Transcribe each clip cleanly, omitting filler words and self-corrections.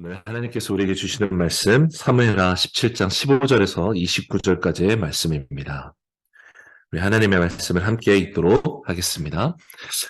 오늘 하나님께서 우리에게 주시는 말씀 사무엘하 17장 15절에서 29절까지의 말씀입니다. 우리 하나님의 말씀을 함께 읽도록 하겠습니다.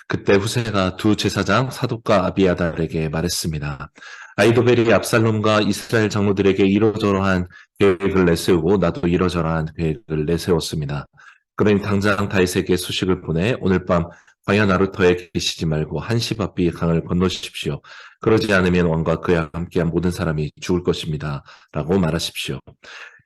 그때 후세가 두 제사장 사독과 아비아달에게 말했습니다. 아이도벨이 압살롬과 이스라엘 장로들에게 이러저러한 계획을 내세우고 나도 이러저러한 계획을 내세웠습니다. 그러니 당장 다윗에게 소식을 보내 오늘 밤 광야 나루터에 계시지 말고 한시바비 강을 건너십시오. 그러지 않으면 왕과 그와 함께한 모든 사람이 죽을 것입니다. 라고 말하십시오.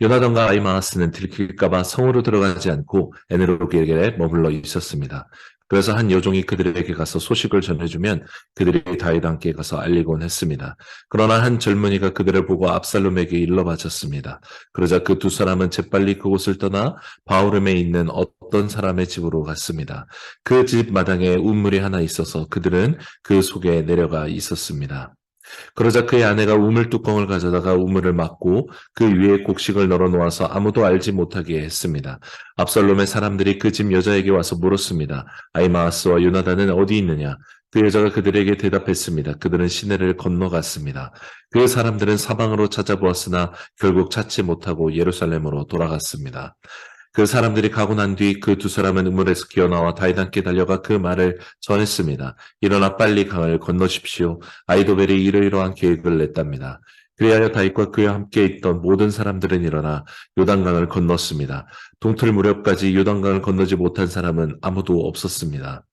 요나단과 아히마아스는 들킬까봐 성으로 들어가지 않고 에네로겔에 머물러 있었습니다. 그래서 한 여종이 그들에게 가서 소식을 전해주면 그들이 다윗과 함께 가서 알리곤 했습니다. 그러나 한 젊은이가 그들을 보고 압살롬에게 일러 바쳤습니다. 그러자 그 두 사람은 재빨리 그곳을 떠나 바후름에 있는 어떤 사람의 집으로 갔습니다. 그 집 마당에 우물이 하나 있어서 그들은 그 속에 내려가 있었습니다. 그러자 그의 아내가 우물 뚜껑을 가져다가 우물을 막고 그 위에 곡식을 널어 놓아서 아무도 알지 못하게 했습니다. 압살롬의 사람들이 그 집 여자에게 와서 물었습니다. 아히마아스와 요나단은 어디 있느냐? 그 여자가 그들에게 대답했습니다. 그들은 시내를 건너갔습니다. 그 사람들은 사방으로 찾아보았으나 결국 찾지 못하고 예루살렘으로 돌아갔습니다. 그 사람들이 가고 난 뒤 그 두 사람은 우물에서 기어나와 다윗 함께 달려가 그 말을 전했습니다. 일어나 빨리 강을 건너십시오. 아이도벨이 이러이러한 계획을 냈답니다. 그리하여 다윗과 그와 함께 있던 모든 사람들은 일어나 요단강을 건넜습니다. 동틀 무렵까지 요단강을 건너지 못한 사람은 아무도 없었습니다.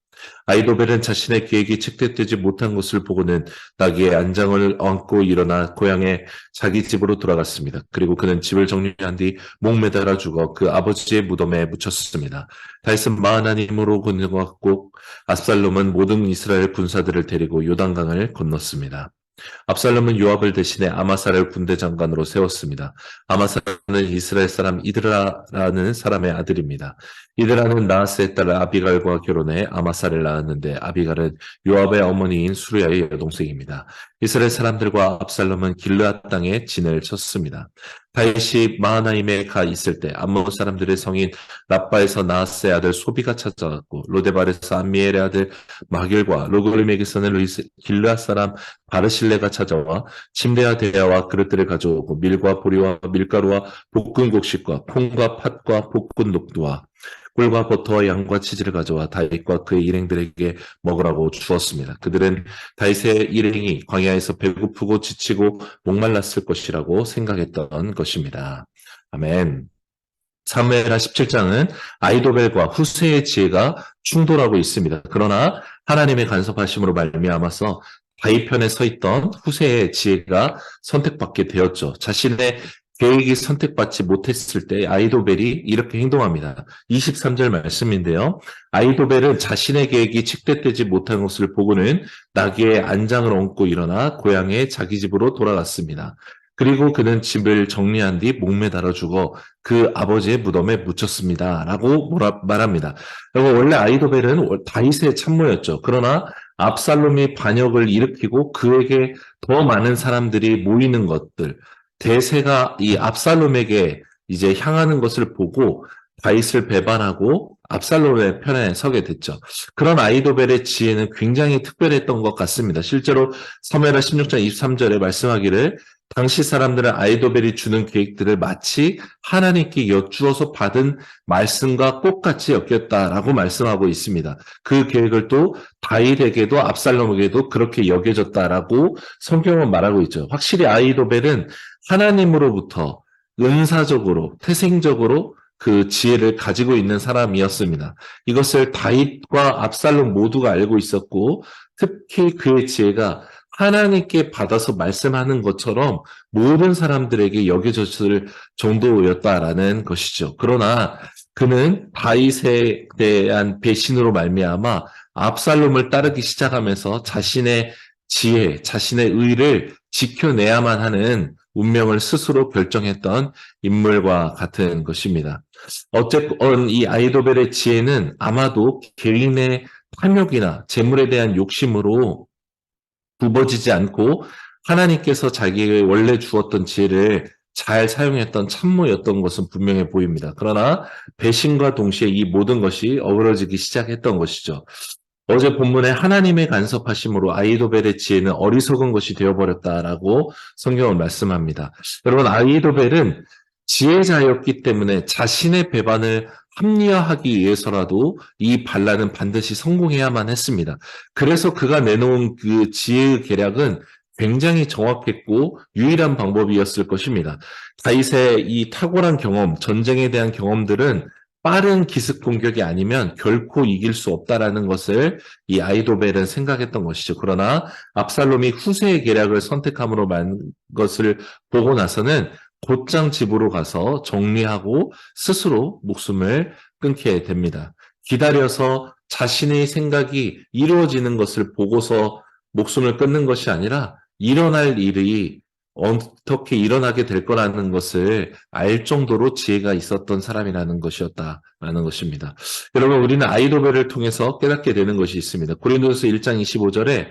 아이도벨은 자신의 계획이 측대되지 못한 것을 보고는 나귀의 안장을 얹고 일어나 고향에 자기 집으로 돌아갔습니다. 그리고 그는 집을 정리한 뒤 목매달아 죽어 그 아버지의 무덤에 묻혔습니다. 다윗은 마흔한 힘으로 건너갔고 압살롬은 모든 이스라엘 군사들을 데리고 요단강을 건넜습니다. 압살롬은 요압을 대신해 아마사를 군대 장관으로 세웠습니다. 아마사는 이스라엘 사람 이드라라는 사람의 아들입니다. 이드라는 나하스의 딸 아비갈과 결혼해 아마사를 낳았는데 아비갈은 요압의 어머니인 수르야의 여동생입니다. 이스라엘 사람들과 압살롬은 길르앗 땅에 진을 쳤습니다. 다윗이 마하나임에 가 있을 때 암몬 사람들의 성인 라빠에서 나하스의 아들 소비가 찾아왔고 로데발에서 암미엘의 아들 마길과 로그림에게서는 길르앗 사람 바르실레가 찾아와 침대와 대야와 그릇들을 가져오고 밀과 보리와 밀가루와 볶은 곡식과 콩과 팥과 볶은 녹두와 꿀과 버터와 양과 치즈를 가져와 다윗과 그의 일행들에게 먹으라고 주었습니다. 그들은 다윗의 일행이 광야에서 배고프고 지치고 목말랐을 것이라고 생각했던 것입니다. 아멘. 사무엘하 17장은 아이도벨과 후세의 지혜가 충돌하고 있습니다. 그러나 하나님의 간섭하심으로 말미암아서 다윗 편에 서 있던 후세의 지혜가 선택받게 되었죠. 자신의 계획이 선택받지 못했을 때 아이도벨이 이렇게 행동합니다. 23절 말씀인데요. 아이도벨은 자신의 계획이 측대되지 못한 것을 보고는 나귀의 안장을 얹고 일어나 고향의 자기 집으로 돌아갔습니다. 그리고 그는 집을 정리한 뒤 목매달아 죽어 그 아버지의 무덤에 묻혔습니다. 라고 말합니다. 원래 아이도벨은 다윗의 참모였죠. 그러나 압살롬이 반역을 일으키고 그에게 더 많은 사람들이 모이는 것들, 대세가 이 압살롬에게 이제 향하는 것을 보고 다윗을 배반하고 압살롬의 편에 서게 됐죠. 그런 아이도벨의 지혜는 굉장히 특별했던 것 같습니다. 실제로 사무엘하 16장 23절에 말씀하기를 당시 사람들은 아이도벨이 주는 계획들을 마치 하나님께 여쭈어서 받은 말씀과 똑같이 여겼다라고 말씀하고 있습니다. 그 계획을 또 다윗에게도 압살롬에게도 그렇게 여겨졌다라고 성경은 말하고 있죠. 확실히 아이도벨은 하나님으로부터 은사적으로 태생적으로 그 지혜를 가지고 있는 사람이었습니다. 이것을 다윗과 압살롬 모두가 알고 있었고 특히 그의 지혜가 하나님께 받아서 말씀하는 것처럼 모든 사람들에게 여겨졌을 정도였다라는 것이죠. 그러나 그는 다윗에 대한 배신으로 말미암아 압살롬을 따르기 시작하면서 자신의 지혜, 자신의 의를 지켜내야만 하는 운명을 스스로 결정했던 인물과 같은 것입니다. 어쨌건 이 아이도벨의 지혜는 아마도 개인의 탐욕이나 재물에 대한 욕심으로 굽어지지 않고 하나님께서 자기에게 원래 주었던 지혜를 잘 사용했던 참모였던 것은 분명해 보입니다. 그러나 배신과 동시에 이 모든 것이 어그러지기 시작했던 것이죠. 어제 본문에 하나님의 간섭하심으로 아이도벨의 지혜는 어리석은 것이 되어버렸다라고 성경은 말씀합니다. 여러분, 아이도벨은 지혜자였기 때문에 자신의 배반을 합리화하기 위해서라도 이 반란은 반드시 성공해야만 했습니다. 그래서 그가 내놓은 그 지혜의 계략은 굉장히 정확했고 유일한 방법이었을 것입니다. 다윗의 이 탁월한 경험, 전쟁에 대한 경험들은 빠른 기습 공격이 아니면 결코 이길 수 없다라는 것을 이 아이도벨은 생각했던 것이죠. 그러나 압살롬이 후세의 계략을 선택함으로 만 것을 보고 나서는 곧장 집으로 가서 정리하고 스스로 목숨을 끊게 됩니다. 기다려서 자신의 생각이 이루어지는 것을 보고서 목숨을 끊는 것이 아니라 일어날 일이 어떻게 일어나게 될 거라는 것을 알 정도로 지혜가 있었던 사람이라는 것이었다라는 것입니다. 여러분, 우리는 아이도벨을 통해서 깨닫게 되는 것이 있습니다. 고린도서 1장 25절에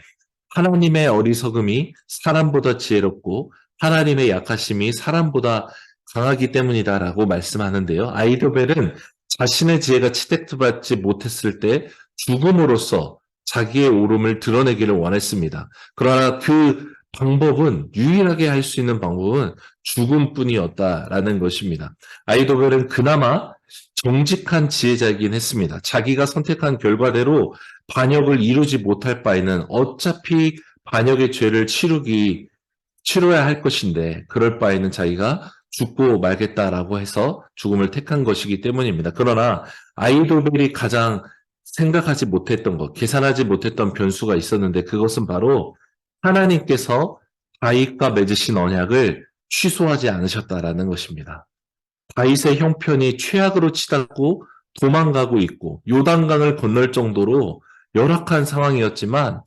하나님의 어리석음이 사람보다 지혜롭고 하나님의 약하심이 사람보다 강하기 때문이다라고 말씀하는데요. 아이도벨은 자신의 지혜가 채택받지 못했을 때 죽음으로써 자기의 옳음을 드러내기를 원했습니다. 그러나 그 방법은 유일하게 할 수 있는 방법은 죽음뿐이었다라는 것입니다. 아이도벨은 그나마 정직한 지혜자이긴 했습니다. 자기가 선택한 결과대로 반역을 이루지 못할 바에는 어차피 반역의 죄를 치러야 할 것인데 그럴 바에는 자기가 죽고 말겠다라고 해서 죽음을 택한 것이기 때문입니다. 그러나 아이도벨이 가장 생각하지 못했던 것, 계산하지 못했던 변수가 있었는데 그것은 바로 하나님께서 다윗과 맺으신 언약을 취소하지 않으셨다라는 것입니다. 다윗의 형편이 최악으로 치닫고 도망가고 있고 요단강을 건널 정도로 열악한 상황이었지만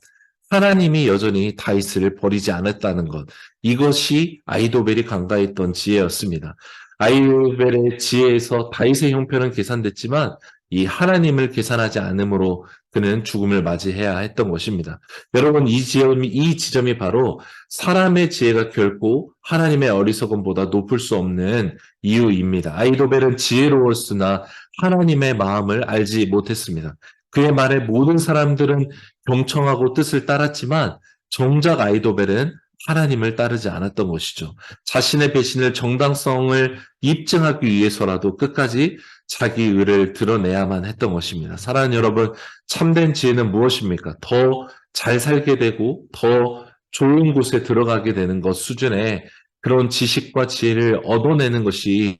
하나님이 여전히 다윗을 버리지 않았다는 것. 이것이 아이도벨이 간과했던 지혜였습니다. 아이도벨의 지혜에서 다윗의 형편은 계산됐지만 이 하나님을 계산하지 않으므로 그는 죽음을 맞이해야 했던 것입니다. 여러분, 이 지점이 바로 사람의 지혜가 결코 하나님의 어리석음보다 높을 수 없는 이유입니다. 아이도벨은 지혜로웠으나 하나님의 마음을 알지 못했습니다. 그의 말에 모든 사람들은 경청하고 뜻을 따랐지만 정작 아이도벨은 하나님을 따르지 않았던 것이죠. 자신의 배신을 정당성을 입증하기 위해서라도 끝까지 자기 의를 드러내야만 했던 것입니다. 사랑하는 여러분, 참된 지혜는 무엇입니까? 더 잘 살게 되고 더 좋은 곳에 들어가게 되는 것 수준의 그런 지식과 지혜를 얻어내는 것이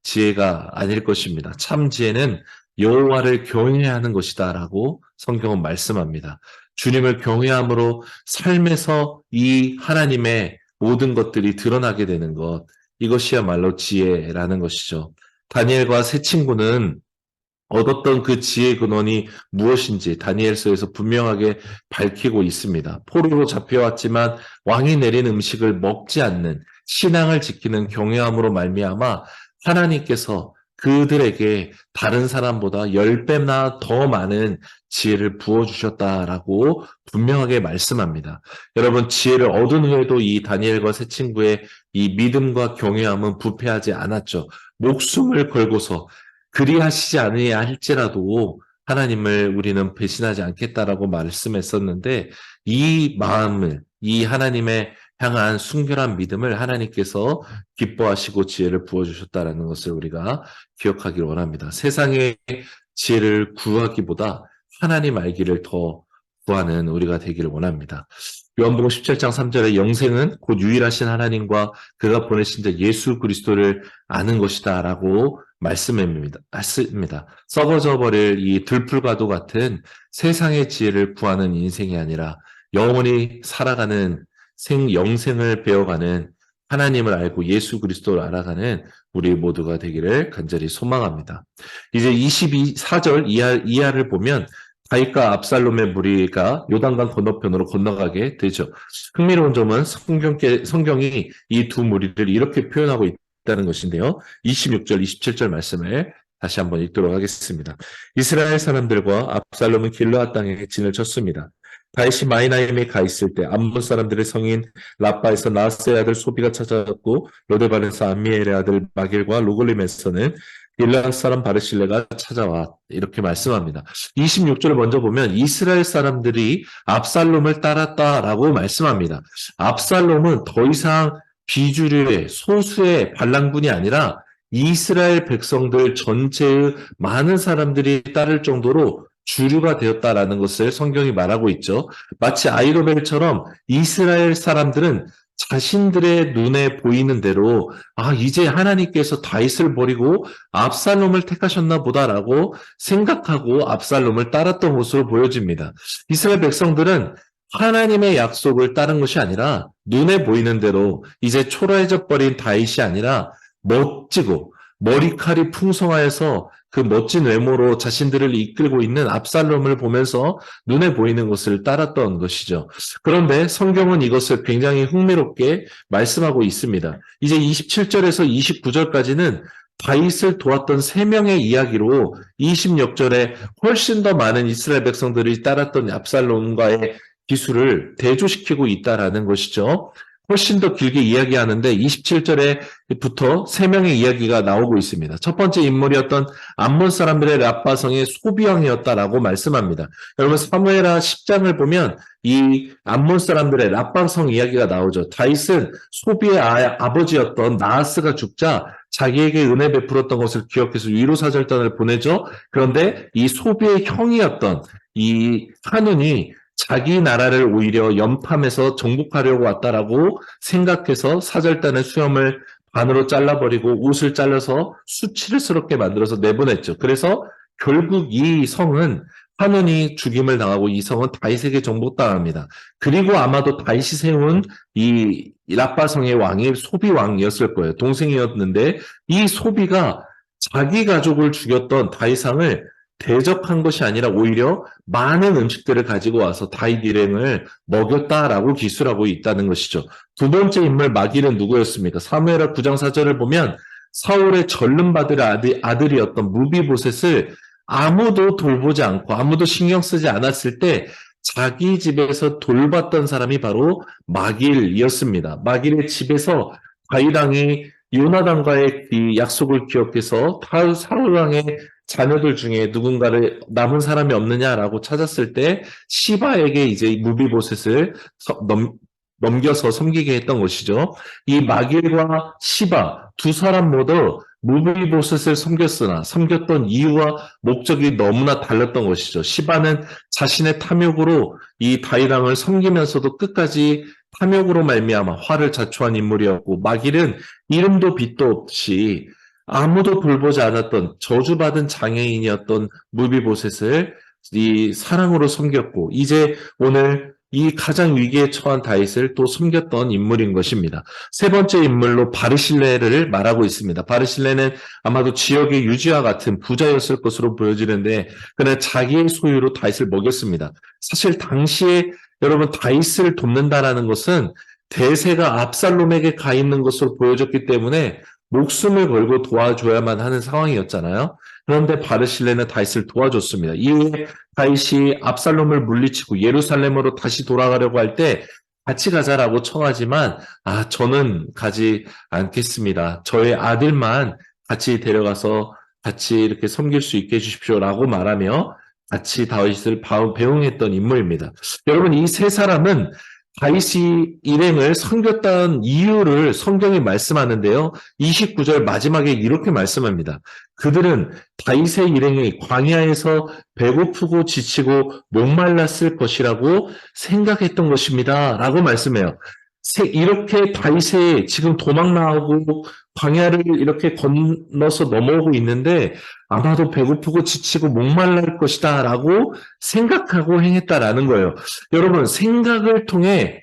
지혜가 아닐 것입니다. 참 지혜는 여호와를 경외하는 것이다라고 성경은 말씀합니다. 주님을 경외함으로 삶에서 이 하나님의 모든 것들이 드러나게 되는 것, 이것이야말로 지혜라는 것이죠. 다니엘과 세 친구는 얻었던 그 지혜의 근원이 무엇인지 다니엘서에서 분명하게 밝히고 있습니다. 포로로 잡혀왔지만 왕이 내린 음식을 먹지 않는 신앙을 지키는 경외함으로 말미암아 하나님께서 그들에게 다른 사람보다 10배나 더 많은 지혜를 부어주셨다라고 분명하게 말씀합니다. 여러분, 지혜를 얻은 후에도 이 다니엘과 세 친구의 이 믿음과 경외함은 부패하지 않았죠. 목숨을 걸고서 그리하시지 않으야 할지라도 하나님을 우리는 배신하지 않겠다라고 말씀했었는데 이 마음을, 이 하나님의 향한 순결한 믿음을 하나님께서 기뻐하시고 지혜를 부어주셨다라는 것을 우리가 기억하길 원합니다. 세상의 지혜를 구하기보다 하나님 알기를 더 구하는 우리가 되기를 원합니다. 요한복음 17장 3절에 영생은 곧 유일하신 하나님과 그가 보내신 자 예수 그리스도를 아는 것이다 라고 말씀입니다. 썩어져 버릴 이 들풀과도 같은 세상의 지혜를 구하는 인생이 아니라 영원히 살아가는 영생을 배워가는 하나님을 알고 예수 그리스도를 알아가는 우리 모두가 되기를 간절히 소망합니다. 이제 22절 이하를 보면 다윗과 압살롬의 무리가 요단강 건너편으로 건너가게 되죠. 흥미로운 점은 성경이 이 두 무리를 이렇게 표현하고 있다는 것인데요. 26절, 27절 말씀을 다시 한번 읽도록 하겠습니다. 이스라엘 사람들과 압살롬은 길르앗 땅에 진을 쳤습니다. 다윗이 마이나임에 가 있을 때 암몬 사람들의 성인 라빠에서 나하스의 아들 소비가 찾아왔고 로데발에서 암미엘의 아들 마길과 로글림에서는 길르앗 사람 바르실레가 찾아와 이렇게 말씀합니다. 26절을 먼저 보면 이스라엘 사람들이 압살롬을 따랐다라고 말씀합니다. 압살롬은 더 이상 비주류의 소수의 반란군이 아니라 이스라엘 백성들 전체의 많은 사람들이 따를 정도로 주류가 되었다라는 것을 성경이 말하고 있죠. 마치 아이로벨처럼 이스라엘 사람들은 자신들의 눈에 보이는 대로 이제 하나님께서 다윗을 버리고 압살롬을 택하셨나 보다라고 생각하고 압살롬을 따랐던 모습으로 보여집니다. 이스라엘 백성들은 하나님의 약속을 따른 것이 아니라 눈에 보이는 대로 이제 초라해져 버린 다윗이 아니라 멋지고 머리칼이 풍성하여서 그 멋진 외모로 자신들을 이끌고 있는 압살롬을 보면서 눈에 보이는 것을 따랐던 것이죠. 그런데 성경은 이것을 굉장히 흥미롭게 말씀하고 있습니다. 이제 27절에서 29절까지는 다윗을 도왔던 3명의 이야기로 26절에 훨씬 더 많은 이스라엘 백성들이 따랐던 압살롬과의 기술을 대조시키고 있다라는 것이죠. 훨씬 더 길게 이야기하는데 27절에부터 3명의 이야기가 나오고 있습니다. 첫 번째 인물이었던 암몬 사람들의 랍바성의 소비왕이었다라고 말씀합니다. 여러분 사무엘하 10장을 보면 이 암몬 사람들의 랍바성 이야기가 나오죠. 다윗은 소비의 아버지였던 나하스가 죽자 자기에게 은혜 베풀었던 것을 기억해서 위로사절단을 보내죠. 그런데 이 소비의 형이었던 이 한운이 자기 나라를 오히려 연팜해서 정복하려고 왔다라고 생각해서 사절단의 수염을 반으로 잘라버리고 옷을 잘라서 수치스럽게 만들어서 내보냈죠. 그래서 결국 이 성은 한운이 죽임을 당하고 이 성은 다윗에게 정복당합니다. 그리고 아마도 다윗이 세운 이 랍바성의 왕이 소비 왕이었을 거예요. 동생이었는데 이 소비가 자기 가족을 죽였던 다윗왕을 대접한 것이 아니라 오히려 많은 음식들을 가지고 와서 다윗 일행을 먹였다라고 기술하고 있다는 것이죠. 두 번째 인물 마길은 누구였습니까? 사무엘하 9장 4절을 보면 사울의 전름받을 아들이었던 무비보셋을 아무도 돌보지 않고 아무도 신경 쓰지 않았을 때 자기 집에서 돌봤던 사람이 바로 마길이었습니다. 마길의 집에서 다윗 왕이 요나단과의 이 약속을 기억해서 사울 왕의 자녀들 중에 누군가를 남은 사람이 없느냐라고 찾았을 때 시바에게 이제 무비보셋을 넘겨서 섬기게 했던 것이죠. 이 마길과 시바 두 사람 모두 무비보셋을 섬겼던 이유와 목적이 너무나 달랐던 것이죠. 시바는 자신의 탐욕으로 이 다윗 왕을 섬기면서도 끝까지 탐욕으로 말미암아 화를 자초한 인물이었고, 마길은 이름도 빛도 없이 아무도 돌보지 않았던 저주받은 장애인이었던 무비보셋을 이 사랑으로 섬겼고, 이제 오늘 이 가장 위기에 처한 다윗을 또 섬겼던 인물인 것입니다. 세 번째 인물로 바르실레를 말하고 있습니다. 바르실레는 아마도 지역의 유지와 같은 부자였을 것으로 보여지는데, 그는 자기의 소유로 다윗을 먹였습니다. 사실 당시에 여러분 다윗을 돕는다라는 것은 대세가 압살롬에게 가 있는 것으로 보여졌기 때문에 목숨을 걸고 도와줘야만 하는 상황이었잖아요. 그런데 바르실레는 다윗을 도와줬습니다. 이후에 다윗이 압살롬을 물리치고 예루살렘으로 다시 돌아가려고 할 때 같이 가자라고 청하지만 저는 가지 않겠습니다. 저의 아들만 같이 데려가서 같이 이렇게 섬길 수 있게 해주십시오라고 말하며 같이 다윗을 배웅했던 인물입니다. 여러분 이 세 사람은 다윗이 일행을 섬겼다는 이유를 성경이 말씀하는데요. 29절 마지막에 이렇게 말씀합니다. 그들은 다윗의 일행이 광야에서 배고프고 지치고 목말랐을 것이라고 생각했던 것입니다. 라고 말씀해요. 이렇게 다윗이 지금 도망 나오고 광야를 이렇게 건너서 넘어오고 있는데 아마도 배고프고 지치고 목말랄 것이다 라고 생각하고 행했다라는 거예요. 여러분 생각을 통해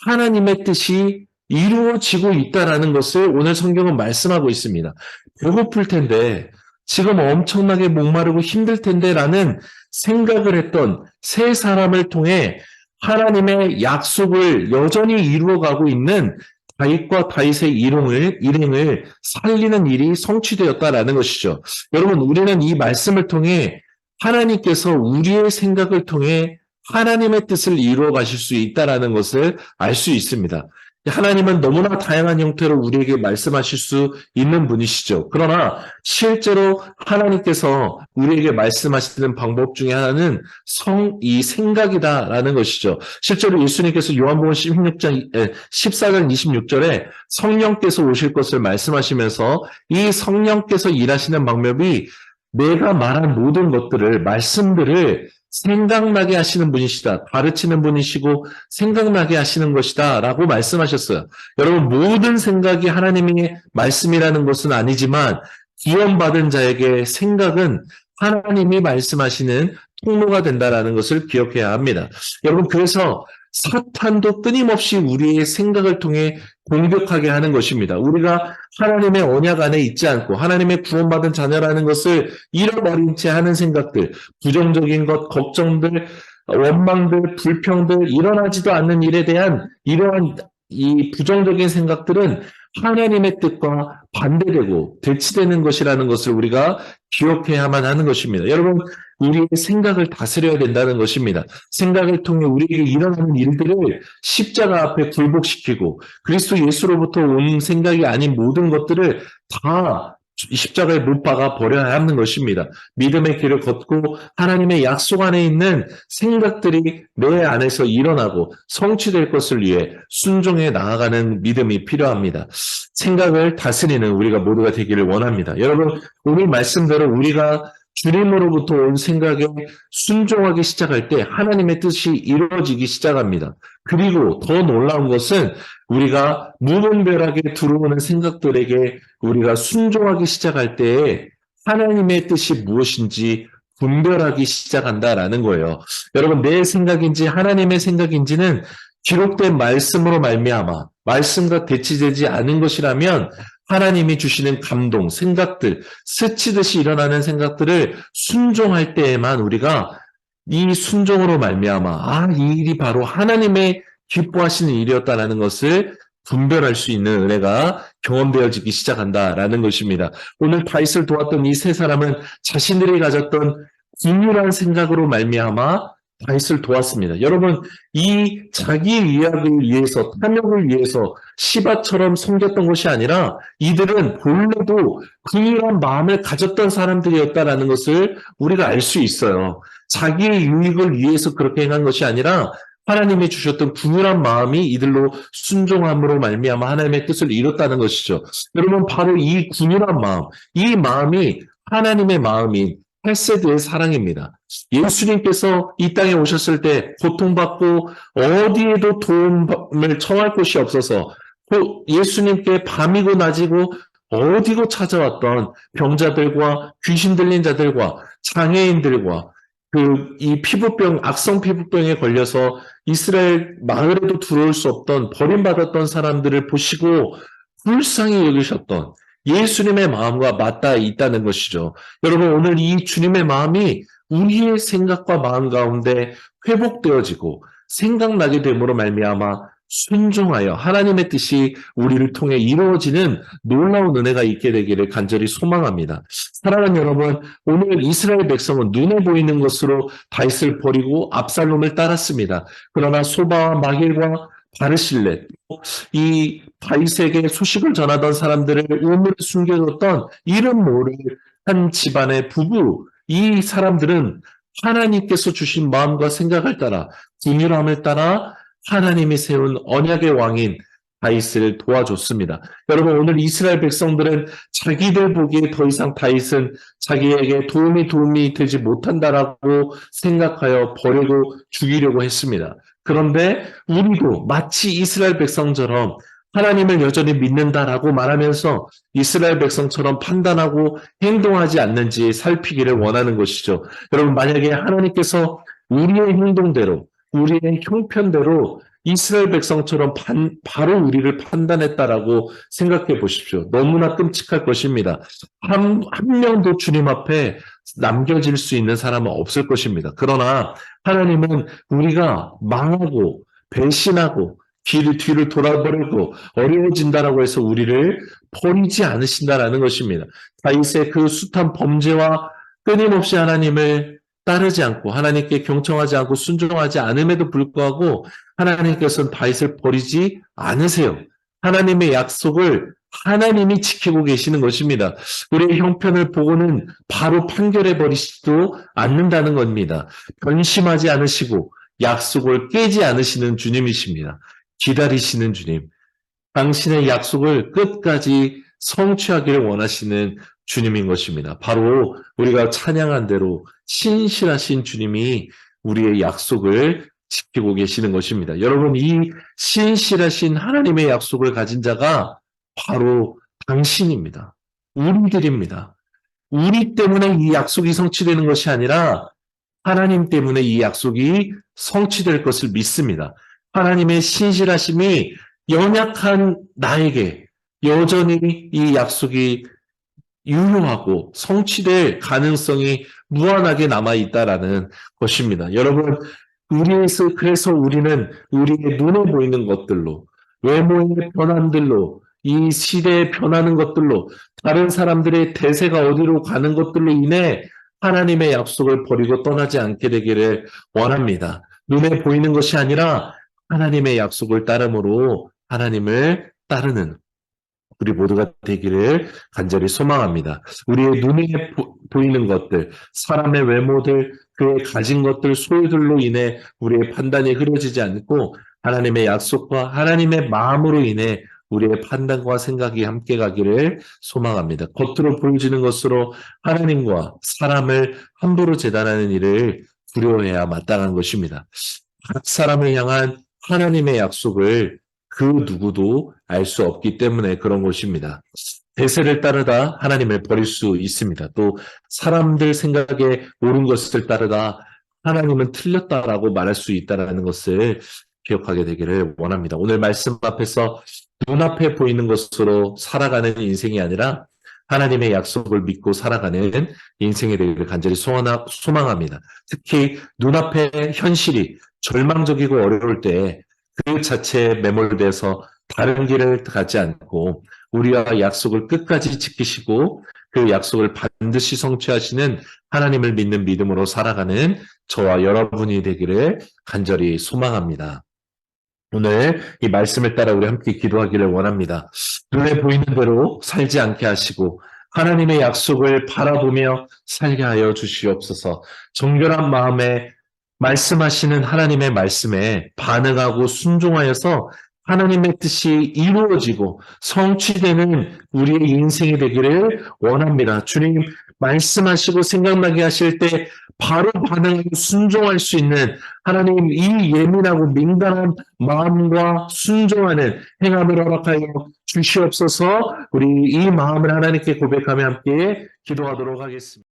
하나님의 뜻이 이루어지고 있다라는 것을 오늘 성경은 말씀하고 있습니다. 배고플 텐데 지금 엄청나게 목마르고 힘들 텐데 라는 생각을 했던 세 사람을 통해 하나님의 약속을 여전히 이루어가고 있는 다윗과 다윗의 일행을 살리는 일이 성취되었다라는 것이죠. 여러분, 우리는 이 말씀을 통해 하나님께서 우리의 생각을 통해 하나님의 뜻을 이루어 가실 수 있다라는 것을 알 수 있습니다. 하나님은 너무나 다양한 형태로 우리에게 말씀하실 수 있는 분이시죠. 그러나 실제로 하나님께서 우리에게 말씀하시는 방법 중에 하나는 이 생각이다라는 것이죠. 실제로 예수님께서 요한복음 14장 26절에 성령께서 오실 것을 말씀하시면서 이 성령께서 일하시는 방법이 내가 말한 모든 것들을, 말씀들을 생각나게 하시는 분이시다. 가르치는 분이시고 생각나게 하시는 것이다. 라고 말씀하셨어요. 여러분, 모든 생각이 하나님의 말씀이라는 것은 아니지만 구원받은 자에게 생각은 하나님이 말씀하시는 통로가 된다라는 것을 기억해야 합니다. 여러분, 그래서 사탄도 끊임없이 우리의 생각을 통해 공격하게 하는 것입니다. 우리가 하나님의 언약 안에 있지 않고 하나님의 구원받은 자녀라는 것을 잃어버린 채 하는 생각들, 부정적인 것, 걱정들, 원망들, 불평들, 일어나지도 않는 일에 대한 이러한 이 부정적인 생각들은 하나님의 뜻과 반대되고 대치되는 것이라는 것을 우리가 기억해야만 하는 것입니다. 여러분, 우리의 생각을 다스려야 된다는 것입니다. 생각을 통해 우리에게 일어나는 일들을 십자가 앞에 굴복시키고 그리스도 예수로부터 온 생각이 아닌 모든 것들을 다 십자가에 못 박아 버려야 하는 것입니다. 믿음의 길을 걷고 하나님의 약속 안에 있는 생각들이 내 안에서 일어나고 성취될 것을 위해 순종해 나아가는 믿음이 필요합니다. 생각을 다스리는 우리가 모두가 되기를 원합니다. 여러분, 오늘 말씀대로 우리가 주님으로부터 온 생각에 순종하기 시작할 때 하나님의 뜻이 이루어지기 시작합니다. 그리고 더 놀라운 것은 우리가 무분별하게 들어오는 생각들에게 우리가 순종하기 시작할 때에 하나님의 뜻이 무엇인지 분별하기 시작한다라는 거예요. 여러분, 내 생각인지 하나님의 생각인지는 기록된 말씀으로 말미암아 말씀과 대치되지 않은 것이라면 하나님이 주시는 감동, 생각들, 스치듯이 일어나는 생각들을 순종할 때에만 우리가 이 순종으로 말미암아 이 일이 바로 하나님의 기뻐하시는 일이었다라는 것을 분별할 수 있는 은혜가 경험되어지기 시작한다라는 것입니다. 오늘 다윗을 도왔던 이 세 사람은 자신들이 가졌던 긍휼한 생각으로 말미암아 다윗을 도왔습니다. 여러분, 이 자기 위압을 위해서, 탐욕을 위해서 시바처럼 섬겼던 것이 아니라 이들은 본래도 긍휼한 마음을 가졌던 사람들이었다라는 것을 우리가 알 수 있어요. 자기의 유익을 위해서 그렇게 행한 것이 아니라 하나님이 주셨던 긍휼한 마음이 이들로 순종함으로 말미암아 하나님의 뜻을 이뤘다는 것이죠. 여러분, 바로 이 긍휼한 마음, 이 마음이 하나님의 마음인 헤세드의 사랑입니다. 예수님께서 이 땅에 오셨을 때 고통받고 어디에도 도움을 청할 곳이 없어서 예수님께 밤이고 낮이고 어디고 찾아왔던 병자들과 귀신 들린 자들과 장애인들과 이 피부병, 악성 피부병에 걸려서 이스라엘 마을에도 들어올 수 없던 버림받았던 사람들을 보시고 불쌍히 여기셨던 예수님의 마음과 맞닿아 있다는 것이죠. 여러분, 오늘 이 주님의 마음이 우리의 생각과 마음 가운데 회복되어지고 생각나게 됨으로 말미암아 순종하여 하나님의 뜻이 우리를 통해 이루어지는 놀라운 은혜가 있게 되기를 간절히 소망합니다. 사랑하는 여러분, 오늘 이스라엘 백성은 눈에 보이는 것으로 다윗을 버리고 압살롬을 따랐습니다. 그러나 소바와 마길과 바르실렛, 이 다윗에게 소식을 전하던 사람들을 우물에 숨겨뒀던 이름 모를 한 집안의 부부, 이 사람들은 하나님께서 주신 마음과 생각을 따라 긍휼함을 따라 하나님이 세운 언약의 왕인 다윗을 도와줬습니다. 여러분, 오늘 이스라엘 백성들은 자기들 보기에 더 이상 다윗은 자기에게 도움이 되지 못한다라고 생각하여 버리고 죽이려고 했습니다. 그런데 우리도 마치 이스라엘 백성처럼 하나님을 여전히 믿는다라고 말하면서 이스라엘 백성처럼 판단하고 행동하지 않는지 살피기를 원하는 것이죠. 여러분, 만약에 하나님께서 우리의 행동대로, 우리의 형편대로 이스라엘 백성처럼 바로 우리를 판단했다라고 생각해 보십시오. 너무나 끔찍할 것입니다. 한 명도 주님 앞에 남겨질 수 있는 사람은 없을 것입니다. 그러나 하나님은 우리가 망하고 배신하고 뒤를 돌아버리고 어려워진다라고 해서 우리를 버리지 않으신다라는 것입니다. 다윗의 그 숱한 범죄와 끊임없이 하나님을 따르지 않고 하나님께 경청하지 않고 순종하지 않음에도 불구하고 하나님께서는 다윗을 버리지 않으세요. 하나님의 약속을 하나님이 지키고 계시는 것입니다. 우리의 형편을 보고는 바로 판결해 버리지도 않는다는 겁니다. 변심하지 않으시고 약속을 깨지 않으시는 주님이십니다. 기다리시는 주님. 당신의 약속을 끝까지 성취하기를 원하시는 주님인 것입니다. 바로 우리가 찬양한 대로 신실하신 주님이 우리의 약속을 지키고 계시는 것입니다. 여러분, 이 신실하신 하나님의 약속을 가진 자가 바로 당신입니다. 우리들입니다. 우리 때문에 이 약속이 성취되는 것이 아니라 하나님 때문에 이 약속이 성취될 것을 믿습니다. 하나님의 신실하심이 연약한 나에게 여전히 이 약속이 유효하고 성취될 가능성이 무한하게 남아있다라는 것입니다. 여러분, 그래서 우리는 우리의 눈에 보이는 것들로, 외모의 변환들로, 이 시대에 변하는 것들로, 다른 사람들의 대세가 어디로 가는 것들로 인해 하나님의 약속을 버리고 떠나지 않게 되기를 원합니다. 눈에 보이는 것이 아니라 하나님의 약속을 따름으로 하나님을 따르는 우리 모두가 되기를 간절히 소망합니다. 우리의 눈에 보이는 것들, 사람의 외모들, 그의 가진 것들, 소유들로 인해 우리의 판단이 흐려지지 않고 하나님의 약속과 하나님의 마음으로 인해 우리의 판단과 생각이 함께 가기를 소망합니다. 겉으로 보여지는 것으로 하나님과 사람을 함부로 재단하는 일을 두려워해야 마땅한 것입니다. 각 사람을 향한 하나님의 약속을 그 누구도 알 수 없기 때문에 그런 것입니다. 대세를 따르다 하나님을 버릴 수 있습니다. 또 사람들 생각에 옳은 것을 따르다 하나님은 틀렸다라고 말할 수 있다는 것을 기억하게 되기를 원합니다. 오늘 말씀 앞에서 눈앞에 보이는 것으로 살아가는 인생이 아니라 하나님의 약속을 믿고 살아가는 인생이 되기를 간절히 소망합니다. 특히 눈앞의 현실이 절망적이고 어려울 때 그 자체에 매몰돼서 다른 길을 가지 않고 우리와 약속을 끝까지 지키시고 그 약속을 반드시 성취하시는 하나님을 믿는 믿음으로 살아가는 저와 여러분이 되기를 간절히 소망합니다. 오늘 이 말씀을 따라 우리 함께 기도하기를 원합니다. 눈에 보이는 대로 살지 않게 하시고 하나님의 약속을 바라보며 살게 하여 주시옵소서. 정결한 마음에 말씀하시는 하나님의 말씀에 반응하고 순종하여서 하나님의 뜻이 이루어지고 성취되는 우리의 인생이 되기를 원합니다. 주님 말씀하시고 생각나게 하실 때 바로 반응하고 순종할 수 있는 하나님 이 예민하고 민감한 마음과 순종하는 행함을 허락하여 주시옵소서. 우리 이 마음을 하나님께 고백하며 함께 기도하도록 하겠습니다.